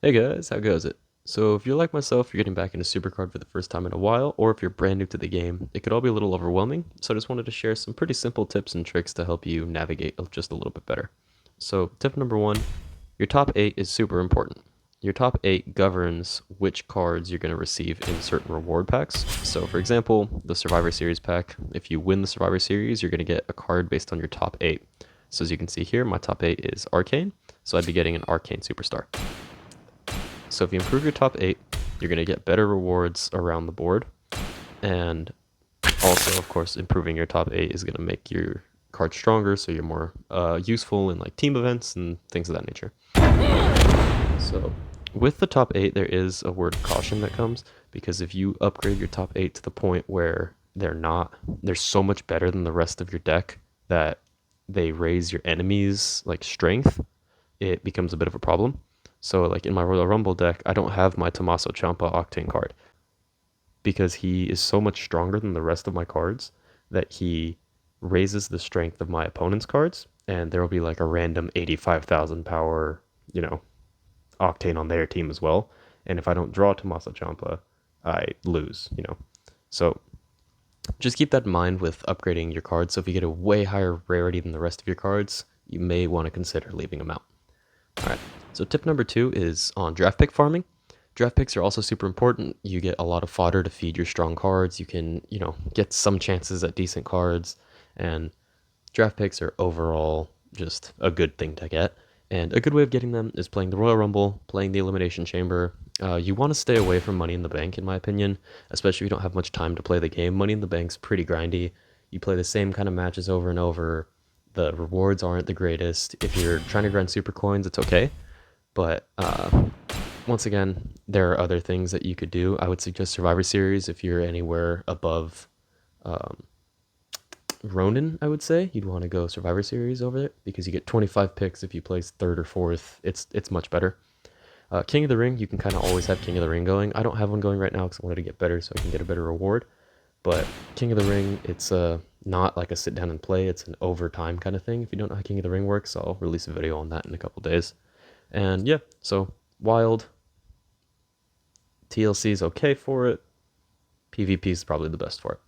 Hey guys, how goes it? So if you're like myself, you're getting back into Supercard for the first time in a while, or if you're brand new to the game, it could all be a little overwhelming, so I just wanted to share some pretty simple tips and tricks to help you navigate just a little bit better. So tip number one, your top 8 is super important. Your top 8 governs which cards you're going to receive in certain reward packs. So for example, the Survivor Series pack, if you win the Survivor Series, you're going to get a card based on your top 8. So as you can see here, my top 8 is Arcane, so I'd be getting an Arcane Superstar. So if you improve your top 8, you're going to get better rewards around the board. And also, of course, improving your top 8 is going to make your card stronger, so you're more useful in like team events and things of that nature. So with the top 8, there is a word of caution that comes, because if you upgrade your top 8 to the point where they're so much better than the rest of your deck that they raise your enemy's like strength, it becomes a bit of a problem. So like in my Royal Rumble deck, I don't have my Tommaso Ciampa Octane card because he is so much stronger than the rest of my cards that he raises the strength of my opponent's cards, and there will be like a random 85,000 power, Octane on their team as well. And if I don't draw Tommaso Ciampa, I lose. So just keep that in mind with upgrading your cards. So if you get a way higher rarity than the rest of your cards, you may want to consider leaving them out. All right. So tip number 2 is on draft pick farming. Draft picks are also super important. You get a lot of fodder to feed your strong cards. You can, get some chances at decent cards, and draft picks are overall just a good thing to get. And a good way of getting them is playing the Royal Rumble, playing the Elimination Chamber. You want to stay away from Money in the Bank, in my opinion, especially if you don't have much time to play the game. Money in the Bank's pretty grindy. You play the same kind of matches over and over. The rewards aren't the greatest. If you're trying to grind super coins, it's okay. But once again, there are other things that you could do. I would suggest Survivor Series if you're anywhere above um, Ronin. I would say you'd want to go Survivor Series over it because you get 25 picks if you place third or fourth. It's much better. King of the Ring, you can kind of always have King of the Ring going. I don't have one going right now because I wanted to get better so I can get a better reward. But King of the Ring, it's not like a sit down and play. It's an overtime kind of thing. If you don't know how King of the Ring works, I'll release a video on that in a couple days. And yeah, so Wild, TLC is okay for it. PvP is probably the best for it.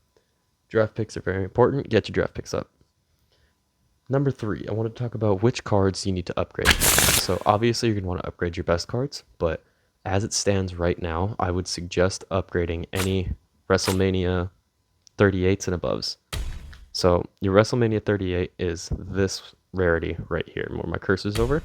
Draft picks are very important. Get your draft picks up. Number 3, I want to talk about which cards you need to upgrade. So obviously you're going to want to upgrade your best cards, but as it stands right now, I would suggest upgrading any WrestleMania 38s and aboves. So your WrestleMania 38 is this rarity right here, where my cursor's over.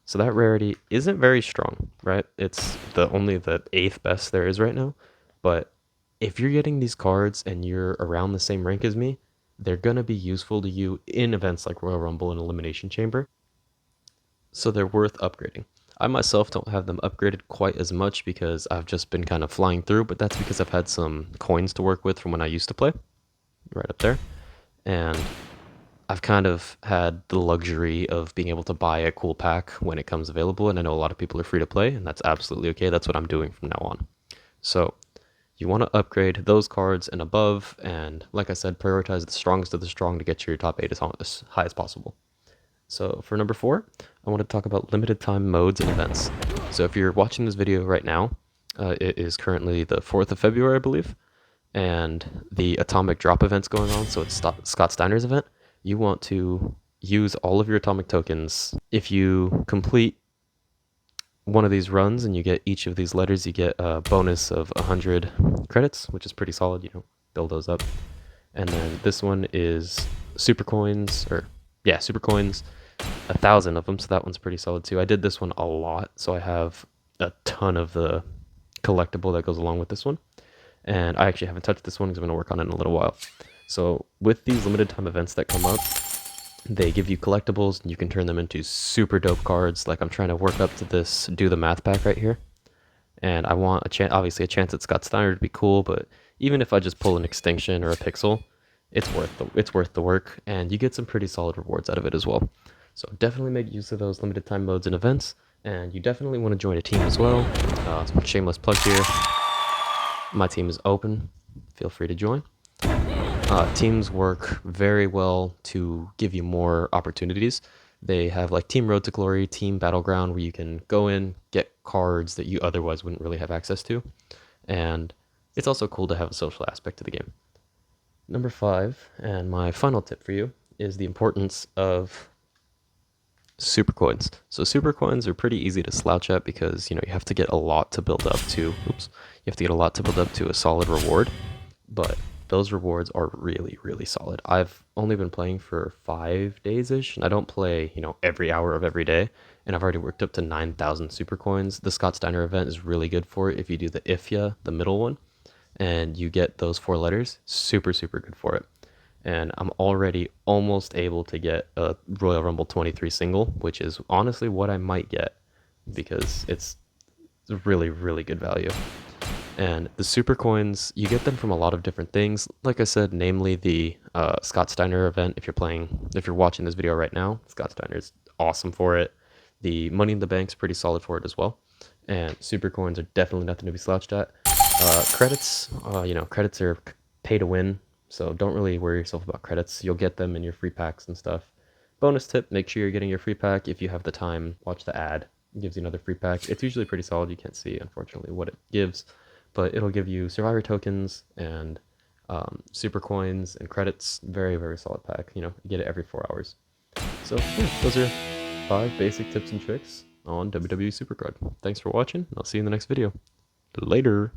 So that rarity isn't very strong, right? It's only the 8th best there is right now. But if you're getting these cards and you're around the same rank as me, they're going to be useful to you in events like Royal Rumble and Elimination Chamber. So they're worth upgrading. I myself don't have them upgraded quite as much because I've just been kind of flying through, but that's because I've had some coins to work with from when I used to play, right up there. And I've kind of had the luxury of being able to buy a cool pack when it comes available, and I know a lot of people are free to play, and that's absolutely okay. That's what I'm doing from now on. So you want to upgrade those cards and above, and like I said, prioritize the strongest of the strong to get your top 8 as high as possible. So for number 4, I want to talk about limited time modes and events. So if you're watching this video right now, it is currently the 4th of February, I believe, and the Atomic Drop event's going on, so it's Scott Steiner's event. You want to use all of your atomic tokens. If you complete one of these runs and you get each of these letters, you get a bonus of 100 credits, which is pretty solid. Build those up. And then this one is super coins, super coins, 1,000 of them, so that one's pretty solid too. I did this one a lot, so I have a ton of the collectible that goes along with this one. And I actually haven't touched this one because I'm going to work on it in a little while. So with these limited time events that come up, they give you collectibles and you can turn them into super dope cards. Like I'm trying to work up to this do the math pack right here. And I want obviously a chance at Scott Steiner to be cool, but even if I just pull an extinction or a pixel, it's worth the work, and you get some pretty solid rewards out of it as well. So definitely make use of those limited time modes and events, and you definitely want to join a team as well. Shameless plug here. My team is open. Feel free to join. Teams work very well to give you more opportunities. They have like Team Road to Glory, Team Battleground, where you can go in, get cards that you otherwise wouldn't really have access to. And it's also cool to have a social aspect to the game. Number 5, and my final tip for you, is the importance of super coins. So super coins are pretty easy to slouch at because you have to get a lot to build up to. Oops, you have to get a lot to build up to a solid reward, but those rewards are really, really solid. I've only been playing for 5 days ish, and I don't play every hour of every day. And I've already worked up to 9,000 super coins. The Scott Steiner event is really good for it if you do the IFYA, the middle one, and you get those 4 letters. Super, super good for it. And I'm already almost able to get a Royal Rumble 23 single, which is honestly what I might get because it's really, really good value. And the super coins, you get them from a lot of different things. Like I said, namely the Scott Steiner event. If you're watching this video right now, Scott Steiner is awesome for it. The Money in the Bank's pretty solid for it as well. And super coins are definitely nothing to be slouched at. Credits, credits are pay to win, so don't really worry yourself about credits. You'll get them in your free packs and stuff. Bonus tip, make sure you're getting your free pack. If you have the time, watch the ad. It gives you another free pack. It's usually pretty solid. You can't see, unfortunately, what it gives, but it'll give you survivor tokens and super coins and credits. Very, very solid pack. You get it every 4 hours. So yeah, those are 5 basic tips and tricks on WWE Supercard. Thanks for watching. I'll see you in the next video. Later.